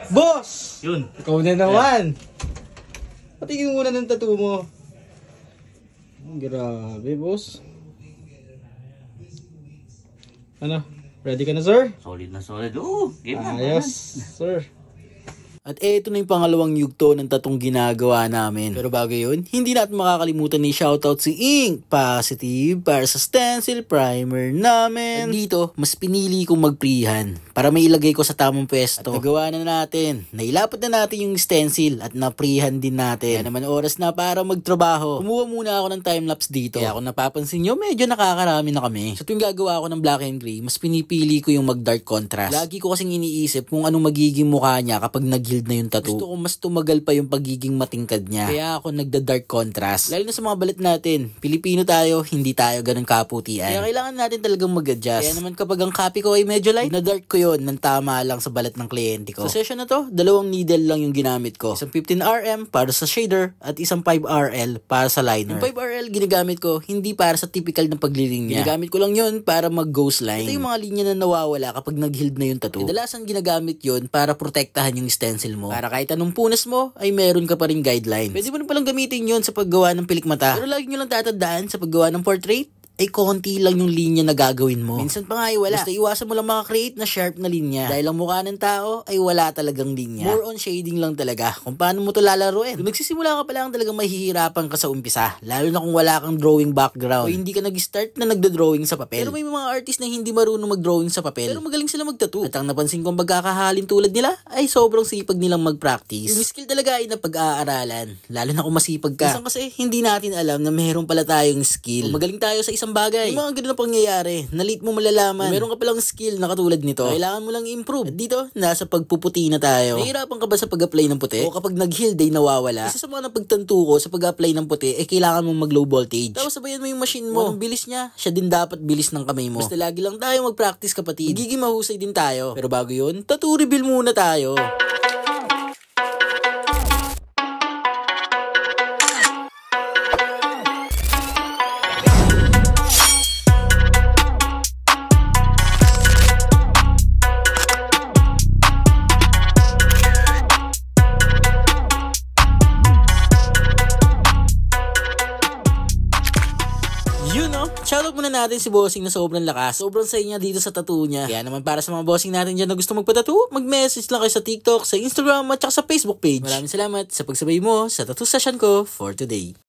Boss! Yun. Ikaw na naman. Patingin muna ng tattoo mo. Grabe, boss. Ano? Ready ka na, sir? Solid na solid. Oo, game na. Ayos, sir. At eto na yung pangalawang yugto ng tatong ginagawa namin. Pero bago yun, hindi natin makakalimutan ni shoutout si Ink Positive para sa stencil primer namin. At dito, mas pinili kong magprihan para may ilagay ko sa tamang pwesto. At nagawa na natin. Nailapot na natin yung stencil at naprihan din natin. Kaya naman oras na para magtrabaho. Kumuha muna ako ng timelapse dito. Kaya kung napapansin nyo, medyo nakakarami na kami. Sa tuwing gagawa ako ng black and gray, mas pinipili ko yung mag-dark contrast. Lagi ko kasing iniisip kung anong magiging mukha niya kapag nag-gild na yung tattoo. Gusto ko mas tumagal pa yung pagiging matingkad niya. Kaya ako nagda-dark contrast. Lalo na sa mga balat natin. Pilipino tayo, hindi tayo ganun kaputian. Kaya kailangan natin talagang mag-adjust. Kaya naman kapag ang copy ko ay medyo light, na-dark ko yun ng tama lang sa balat ng kliyente ko. Sa session na to, 2 needle lang yung ginamit ko. Isang 15RM para sa shader at isang 5RL para sa liner. Yung 5RL ginagamit ko hindi para sa typical na paglilinya. Ginagamit ko lang yun para mag-ghost line. Ito yung mga linya na nawawala kapag nag-healed na yung tattoo. Kadalasan ginagamit yun para protektahan yung stencil mo. Para kahit anong punas mo, ay meron ka pa rin guideline. Pwede mo na palang gamitin yun sa paggawa ng pilikmata. Pero lagi nyo lang tatandaan sa paggawa ng portrait, ay konti lang yung linya na gagawin mo. Minsan pa nga ay wala. Basta iwasan mo lang makakreate na sharp na linya. Dahil ang mukha ng tao ay wala talagang linya. More on shading lang talaga kung paano mo to lalaruin. Kung nagsisimula ka pa lang talagang mahihirapan ka sa umpisa. Lalo na kung wala kang drawing background. O hindi ka nag-start na nagda-drawing sa papel. Pero may mga artist na hindi marunong mag-drawing sa papel. Pero magaling sila mag-tattoo. At ang napansin kong pagkakahalin tulad nila ay sobrang sipag nilang mag-practice. Yung skill talaga ay napag-aaralan. Lalo na kung masipag ka. Minsan kasi hindi natin alam na meron pala tayong skill. Kung magaling tayo sa isang bagay. Yung mga ganun na pangyayari, na late mo malalaman. Meron ka palang skill na katulad nito. Kailangan mo lang i-improve. At dito, nasa pagpuputi na tayo. Nahihirapan ka ba sa pag-apply ng puti? O kapag nag-heal day nawawala? Isa sa mga napagtanto ko sa pag-apply ng puti, kailangan mong mag-low voltage. Tapos sabayan mo yung machine mo. Ang bilis niya, siya din dapat bilis ng kamay mo. Basta lagi lang tayo mag-practice kapatid. Magiging mahusay din tayo. Pero bago yun, tattoo reveal muna tayo. Shoutout muna natin si Bossing na sobrang lakas. Sobrang say niya dito sa tattoo niya. Kaya naman para sa mga bossing natin dyan na gusto magpa-tattoo, mag-message lang kayo sa TikTok, sa Instagram at sa Facebook page. Maraming salamat sa pagsabay mo sa tattoo session ko for today.